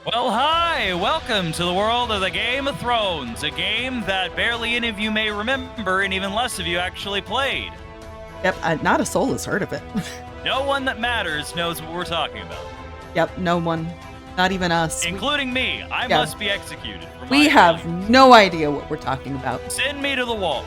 Well, hi! Welcome to the world of the Game of Thrones, a game that barely any of you may remember and even less of you actually played. Yep, not a soul has heard of it. No one that matters knows what we're talking about. Yep, no one. Not even us. Including me. I Yeah. must be executed. For We my have crimes. no idea what we're talking about. Send me to the wall.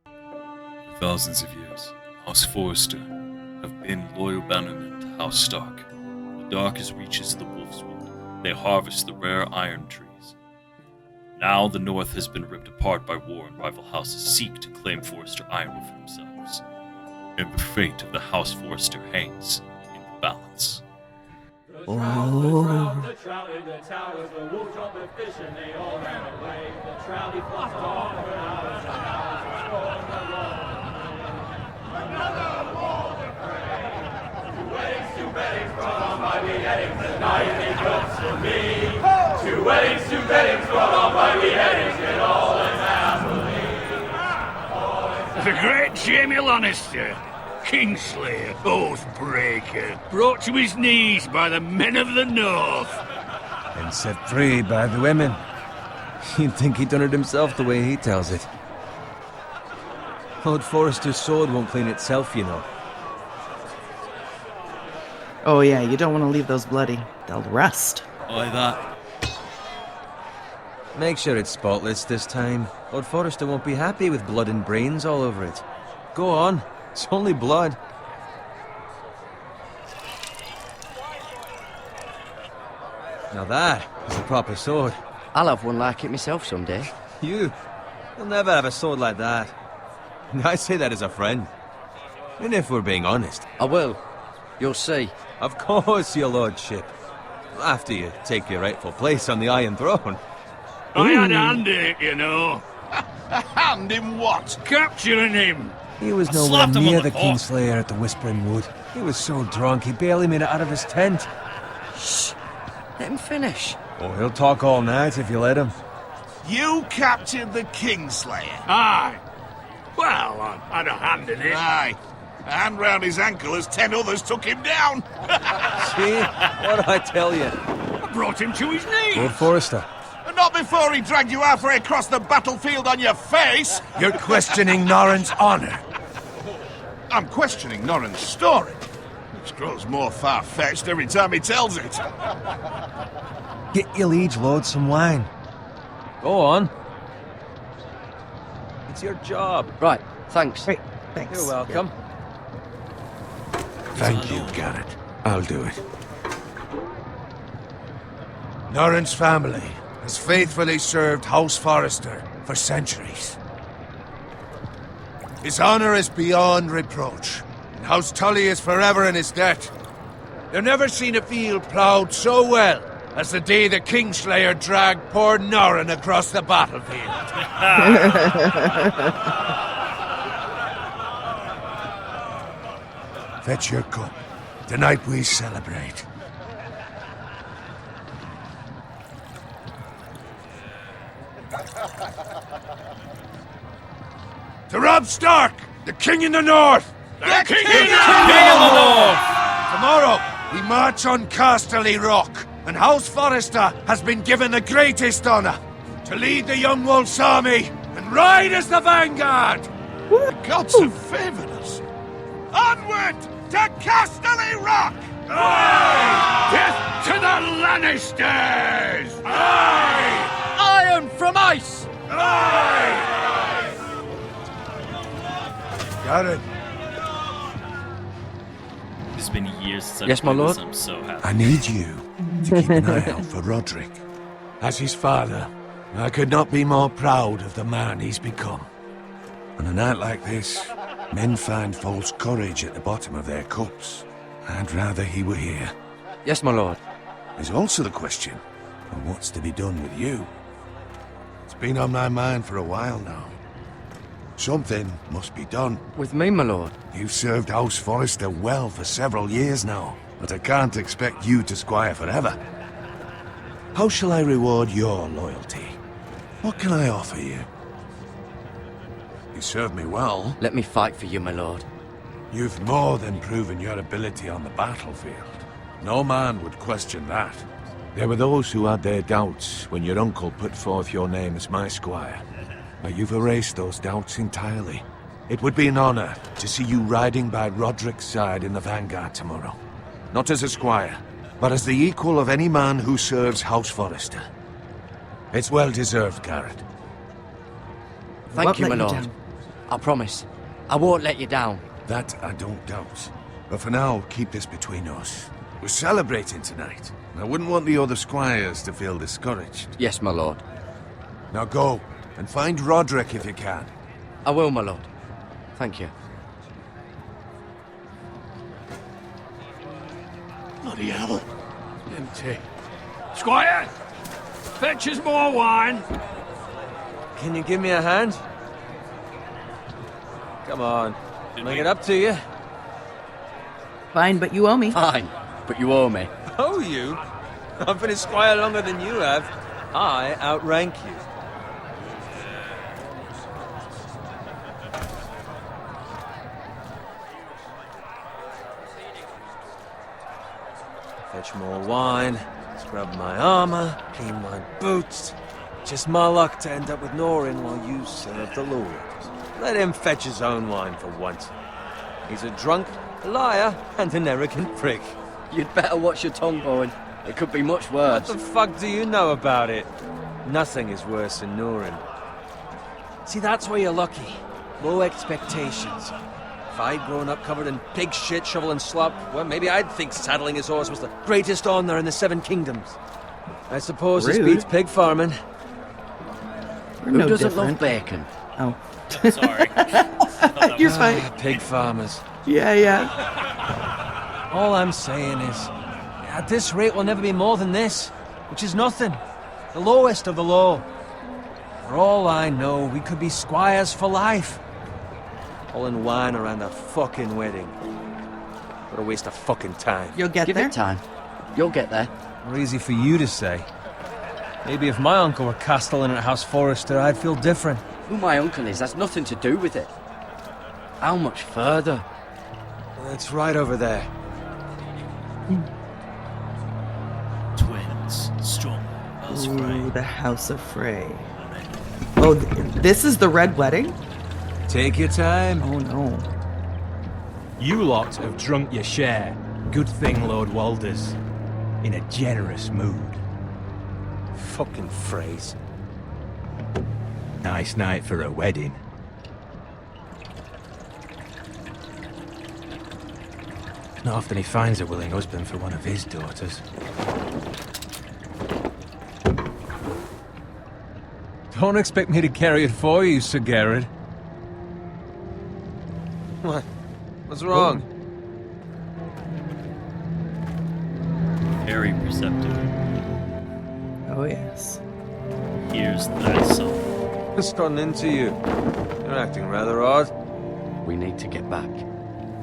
For thousands of years, House Forrester have been loyal bannermen to House Stark. In the darkest reaches of the Wolfswood, they harvest the rare iron trees. Now the North has been ripped apart by war, and rival houses seek to claim Forrester Ironwood for themselves. And the fate of the House Forrester hangs in the balance. Oh. The trout in the towers, the wolf dropped the fish and they all ran away. The trout he fluffed off for hours and hours for the wall. Another wall to pray. Two weddings brought on by beheadings, the night he comes to me. Two weddings brought on by beheadings, yet all is happily. The great Jaime Lannister, Kingslayer, Oathbreaker, brought to his knees by the men of the North. And set free by the women. You'd think he'd done it himself the way he tells it. Lord Forrester's sword won't clean itself, you know. Oh yeah, you don't want to leave those bloody. They'll rust. Like that. Make sure it's spotless this time. Lord Forrester won't be happy with blood and brains all over it. Go on, it's only blood. Now that is a proper sword. I'll have one like it myself someday. You'll never have a sword like that. I say that as a friend. And if we're being honest. I will. You'll see. Of course, your lordship. After you take your rightful place on the Iron Throne. I had a hand in it, you know. A hand in what? Capturing him. He was nowhere slapped him on near the the paw. Kingslayer at the Whispering Wood. He was so drunk he barely made it out of his tent. Shh. Let him finish. Oh, he'll talk all night if you let him. You captured the Kingslayer. Aye. Well, I had a hand in it. Aye. A hand round his ankle as 10 others took him down. See? What did I tell you? I brought him to his knees. Lord Forrester. And not before he dragged you halfway across the battlefield on your face. You're questioning Norrin's honor. I'm questioning Norrin's story, which grows more far-fetched every time he tells it. Get your liege lord some wine. Go on. It's your job. Right, thanks. Great, thanks. You're welcome. Thank you, Garrett. I'll do it. Norrin's family has faithfully served House Forrester for centuries. His honor is beyond reproach, and House Tully is forever in his debt. They've never seen a field ploughed so well as the day the Kingslayer dragged poor Norrin across the battlefield. Fetch your cup. Tonight we celebrate. To Robb Stark, the King in the North! The King King of the North! Tomorrow, we march on Casterly Rock, and House Forrester has been given the greatest honor to lead the Young Wolf's army and ride as the vanguard! The gods have favored us. Onward to Casterly Rock! Death to the Lannisters! Iron from ice! Got it. It's been years since I've Yes, my played this, lord? I'm so happy. I need you to keep an eye out for Roderick. As his father, I could not be more proud of the man he's become. On a night like this, men find false courage at the bottom of their cups. I'd rather he were here. Yes, my lord. There's also the question of what's to be done with you. It's been on my mind for a while now. Something must be done. With me, my lord. You've served House Forrester well for several years now, but I can't expect you to squire forever. How shall I reward your loyalty? What can I offer you? You served me well. Let me fight for you, my lord. You've more than proven your ability on the battlefield. No man would question that. There were those who had their doubts when your uncle put forth your name as my squire. But you've erased those doubts entirely. It would be an honor to see you riding by Roderick's side in the vanguard tomorrow. Not as a squire, but as the equal of any man who serves House Forrester. It's well deserved, Garrett. Thank Won't you, my let you lord. down. I promise. I won't let you down. That I don't doubt. But for now, keep this between us. We're celebrating tonight. I wouldn't want the other squires to feel discouraged. Yes, my lord. Now go, and find Roderick if you can. I will, my lord. Thank you. Bloody hell. Empty. Squire! Fetch us more wine! Can you give me a hand? Come on. Make it up to you. Fine, but you owe me. Fine, but you owe me. Oh, you? I've been a squire longer than you have. I outrank you. Fetch more wine, scrub my armor, clean my boots. Just my luck to end up with Norin while you serve the Lord. Let him fetch his own wine for once. He's a drunk, a liar, and an arrogant prick. You'd better watch your tongue, Bowen. It could be much What worse. the fuck do you know about it? Nothing is worse than Norin. See, that's where you're lucky. Low expectations. If I'd grown up covered in pig shit, shovel and slop, well, maybe I'd think saddling his horse was the greatest honor in the Seven Kingdoms. I suppose this Rude. beats pig farming. We're Who no doesn't different. love bacon? Oh. Sorry. You're fine. Pig farmers. Yeah, yeah. All I'm saying is, at this rate we'll never be more than this, which is nothing. The lowest of the low. For all I know, we could be squires for life. All in wine around a fucking wedding. What a waste of fucking time. You'll get Give there. it time. You'll get there. More easy for you to say. Maybe if my uncle were castellan at House Forrester, I'd feel different. Who my uncle is has nothing to do with it. How much further? It's right over there. Twins, strong as Ooh, Frey. the House of Frey. Oh, this is the Red Wedding? Take your time. Oh no. You lot have drunk your share. Good thing Lord Walder's in a generous mood. Fucking phrase. Nice night for a wedding. Not often he finds a willing husband for one of his daughters. Don't expect me to carry it for you, Sir Garrett. What? What's wrong? Very perceptive. Oh yes. Here's thy son. What's gotten into you? You're acting rather odd. We need to get back.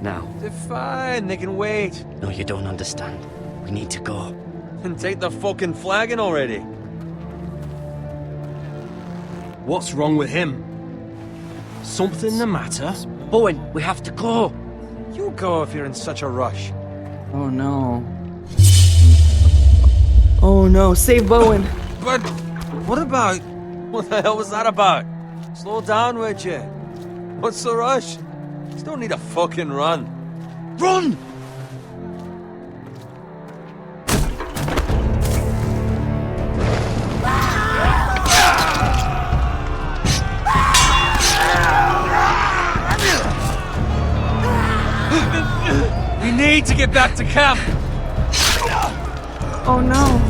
Now. They're fine, they can wait. No, you don't understand. We need to go. And take the fucking flagon already. What's wrong with him? Something the matter? Bowen, we have to go. You go if you're in such a rush. Oh no. Oh no, save Bowen. But what about... What the hell was that about? Slow down, would you? What's the rush? Just don't need a fucking run. Run! We need to get back to camp. Oh no.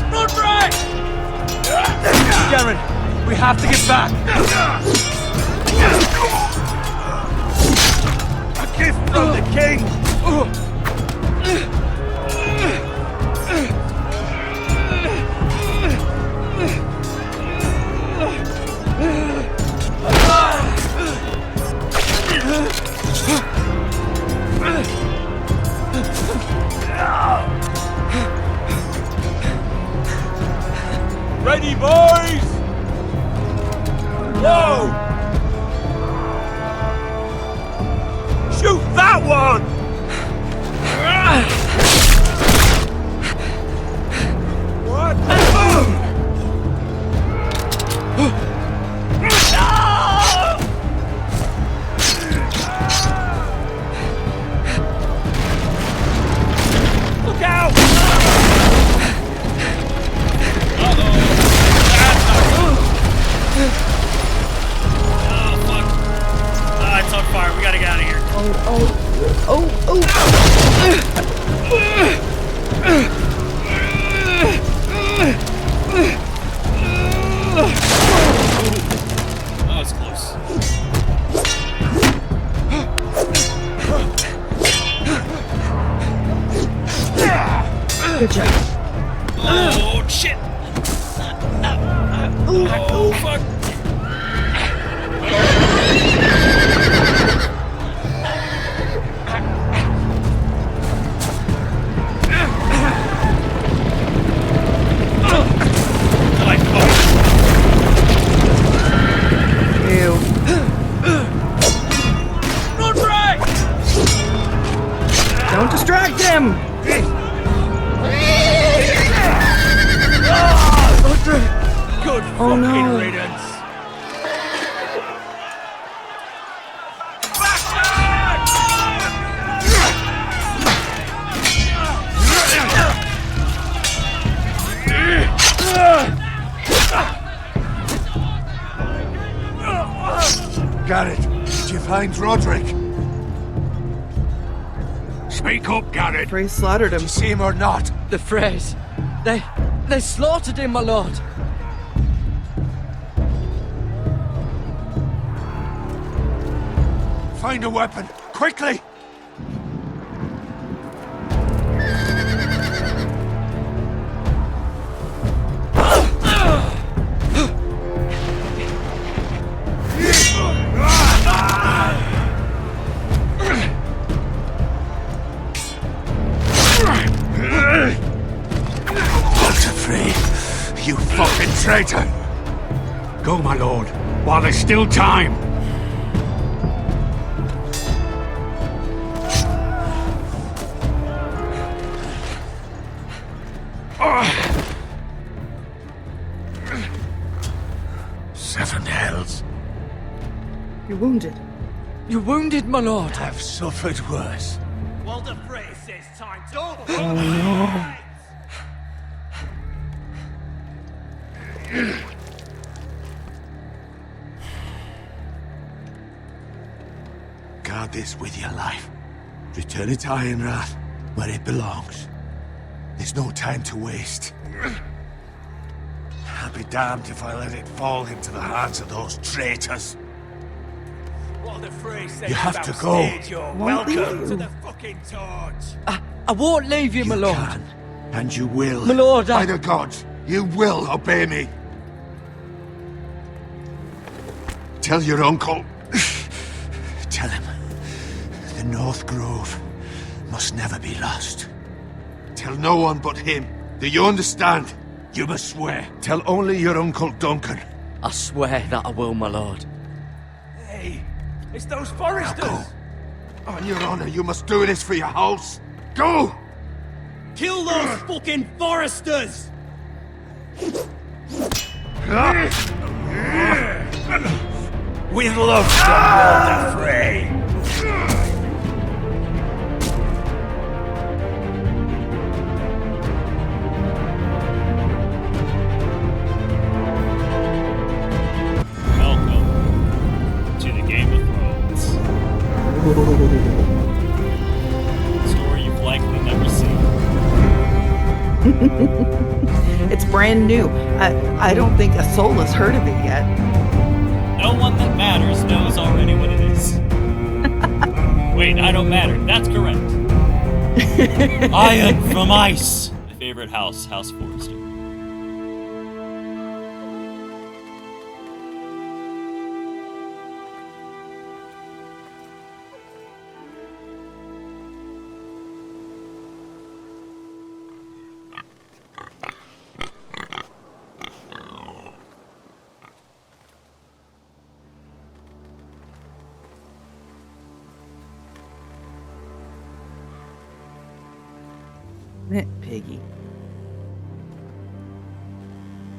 Run, Bray! Garen, we have to get back. A gift from the king. that one! What? Look out! Oh, fuck. It's on fire. We gotta get out of here. That was close. Good job. Oh, shit! Oh, fuck! Ew. Don't distract him! Good Oh, fucking no. riddance. Garrett, did you find Roderick? Speak up, Garrett. Frey slaughtered him. Did you see him or not? The Freys. They slaughtered him, my lord. Find a weapon, quickly! Walter Frey, you fucking traitor! Go, my lord, while there's still time. Seven hells. You're wounded. You're wounded, my lord. I've suffered worse. Walter Frey says time to... Oh no. Guard this with your life. Return it to Ironrath, where it belongs. There's no time to waste. I'll be damned if I let it fall into the hands of those traitors. Walter Frey says You have to go. You're Won't welcome leave. to the fucking torch. I won't leave you, my You lord. can, and you will. My lord, By the gods, you will obey me. Tell your uncle. Tell him the North Grove must never be lost. Tell no one but him. Do you understand? You must swear. Tell only your Uncle Duncan. I swear that I will, my lord. Hey, it's those foresters. Go. On your honor, you must do this for your house. Go! Kill those fucking foresters. With love from Walter Frey. Welcome to the Game of Thrones. Story you've likely never seen. It's brand new. I don't think a soul has heard of it yet. No one that matters knows already what it is. Wait, I don't matter. That's correct. I am from Ice. My favorite house, House Forrester. Piggy.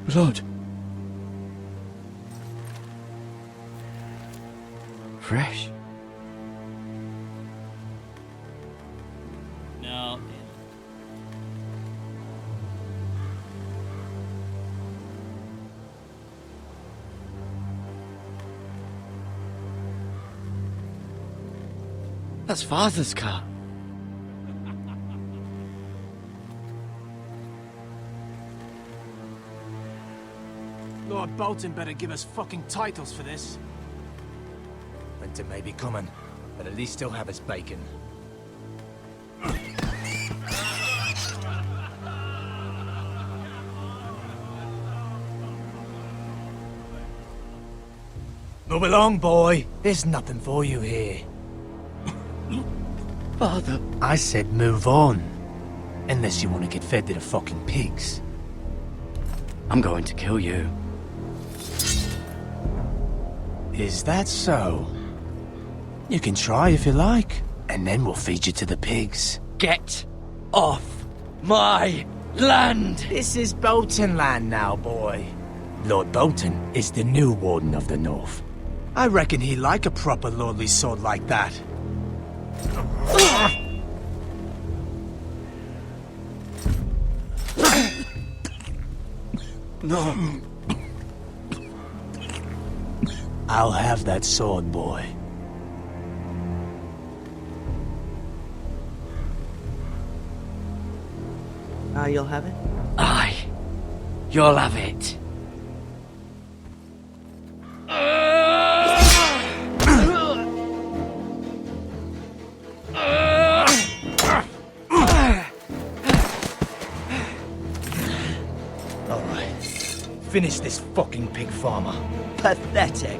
Blood. Fresh. No. That's Father's car. Lord Bolton better give us fucking titles for this. Winter may be coming, but at least he'll have his bacon. Move along, boy. There's nothing for you here. Father. I said move on. Unless you want to get fed to the fucking pigs. I'm going to kill you. Is that so? You can try if you like, and then we'll feed you to the pigs. Get off my land! This is Bolton land now, boy. Lord Bolton is the new Warden of the North. I reckon he'd like a proper lordly sword like that. No. I'll have that sword, boy. You'll have it? Aye. You'll have it. Alright. Finish this fucking pig farmer. Pathetic.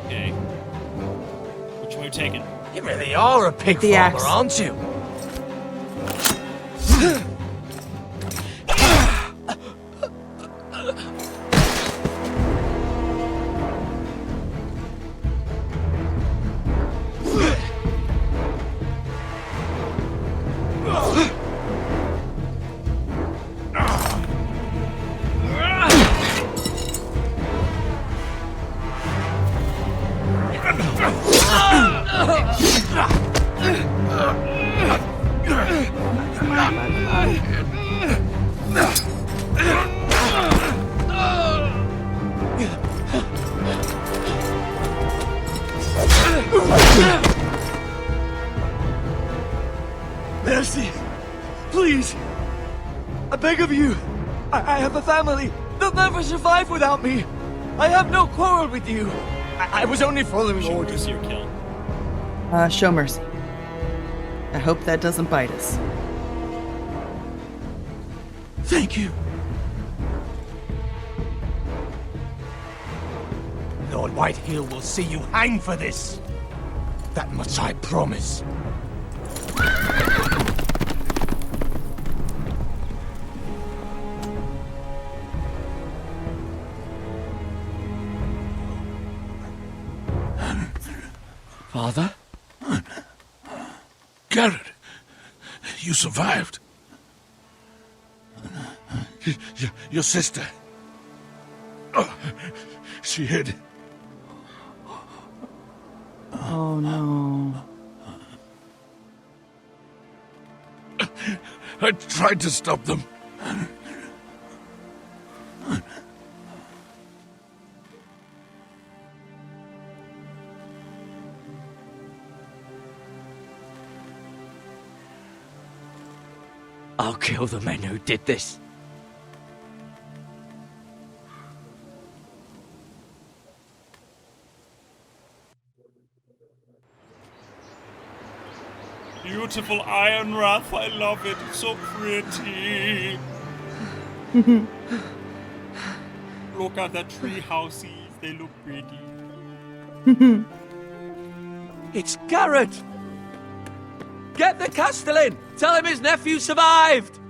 Okay. Which way are we taking? You really are a pig The farmer, axe. aren't you? Mercy! Please! I beg of you! I have a family! They'll never survive without me! I have no quarrel with you! I was only following orders. Your kill. Show mercy. I hope that doesn't bite us. Thank you. Lord Whitehill will see you hang for this. That much I promise. Father? Garrett, you survived. Your sister. Oh, she hid. Oh no. I tried to stop them. I'll kill the men who did this. Beautiful Iron Wrath, I love it. It's so pretty. Look at the tree houses, they look pretty. It's Garrett! Get the Castellan! Tell him his nephew survived!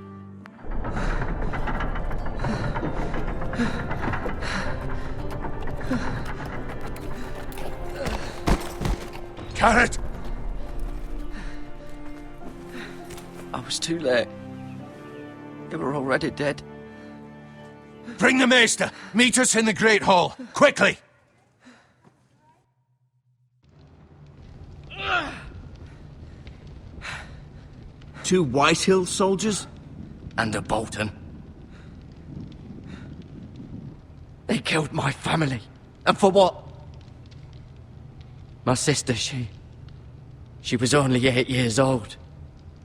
Garrett! was too late. You were already dead. Bring the Maester! Meet us in the Great Hall! Quickly! Two Whitehill soldiers? And a Bolton. They killed my family. And for what? My sister, she was only 8 years old.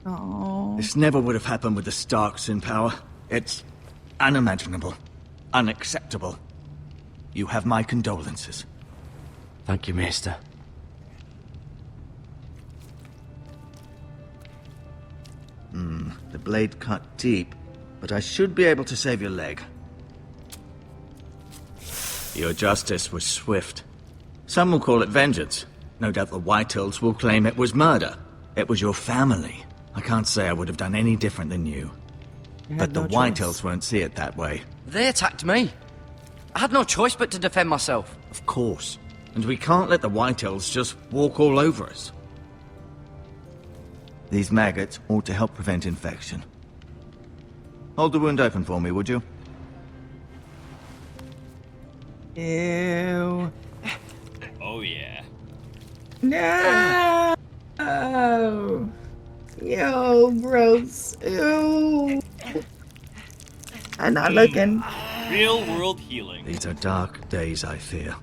Oh. This never would have happened with the Starks in power. It's unimaginable. Unacceptable. You have my condolences. Thank you, Maester. The blade cut deep, but I should be able to save your leg. Your justice was swift. Some will call it vengeance. No doubt the Whitehills will claim it was murder. It was your family. I can't say I would have done any different than you. But the Whitehills won't see it that way. They attacked me. I had no choice but to defend myself. Of course. And we can't let the Whitehills just walk all over us. These maggots ought to help prevent infection. Hold the wound open for me, would you? Ew. Oh, yeah. No. Yo, gross. Ew. I'm not looking. Real world healing. These are dark days, I fear.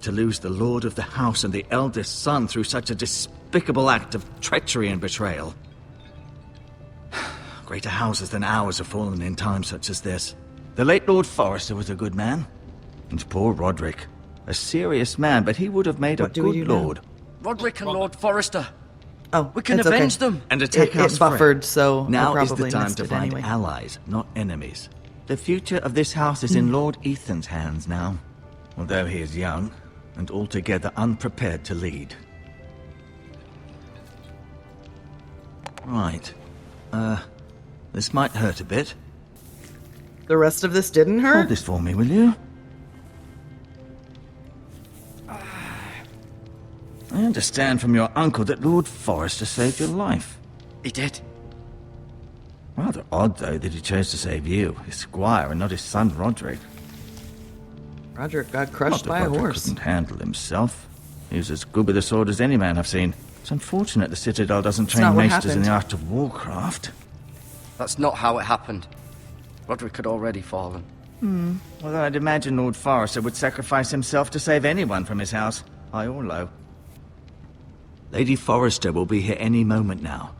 To lose the Lord of the House and the eldest son through such a despicable act of treachery and betrayal. Greater houses than ours have fallen in times such as this. The late Lord Forrester was a good man. And poor Roderick. A serious man, but he would have made a good lord. Roderick and Lord Forrester. Oh, We can it's avenge okay. them. And attack It us buffered, so now I is the probably time missed to it find anyway. allies, not enemies. The future of this house is in Lord Ethan's hands now, although he is young and altogether unprepared to lead. Right. This might hurt a bit. The rest of this didn't hurt? Hold this for me, will you? I understand from your uncle that Lord Forrester saved your life. He did. Rather odd, though, that he chose to save you, his squire, and not his son Roderick. Roderick got Not crushed that by a Roderick horse. couldn't handle himself. He was as good with a sword as any man I've seen. It's unfortunate the Citadel doesn't It's train not what maesters in happened. the art of warcraft. That's not how it happened. Roderick had already fallen. Although I'd imagine Lord Forrester would sacrifice himself to save anyone from his house, high or low. Lady Forrester will be here any moment now.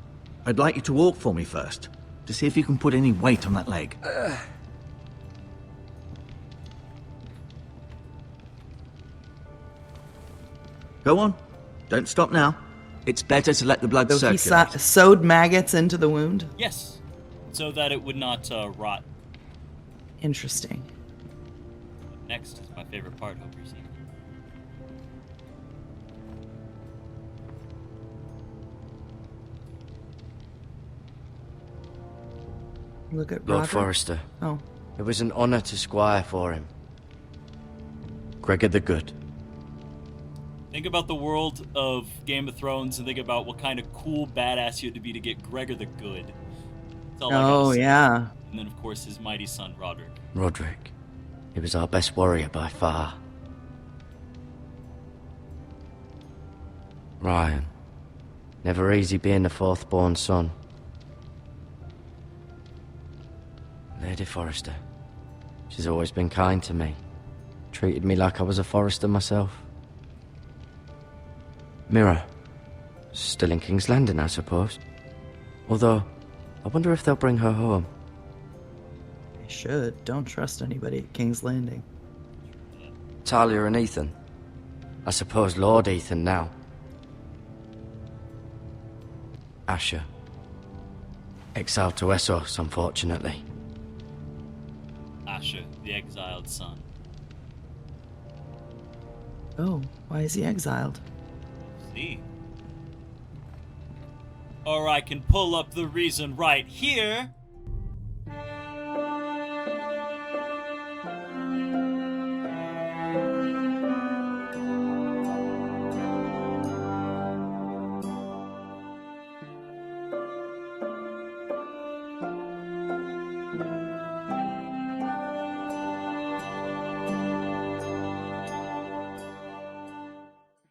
I'd like you to walk for me first, to see if you can put any weight on that leg. Go on. Don't stop now. It's better to let the blood So he circulate. sewed maggots into the wound? Yes. So that it would not rot. Interesting. Next is my favorite part. Hope you're seeing it. Look at Lord Roderick. Forrester. Oh. It was an honor to squire for him. Gregor the Good. Think about the world of Game of Thrones and think about what kind of cool badass you had to be to get Gregor the Good. That's all I gotta Oh, say. yeah. And then, of course, his mighty son, Roderick. Roderick. He was our best warrior by far. Ryan. Never easy being the fourth born son. Lady Forrester. She's always been kind to me. Treated me like I was a Forrester myself. Mira. Still in King's Landing, I suppose. Although, I wonder if they'll bring her home. They should. Don't trust anybody at King's Landing. Talia and Ethan. I suppose Lord Ethan now. Asher. Exiled to Essos, unfortunately. Asher, the exiled son. Oh, why is he exiled? See? Or I can pull up the reason right here.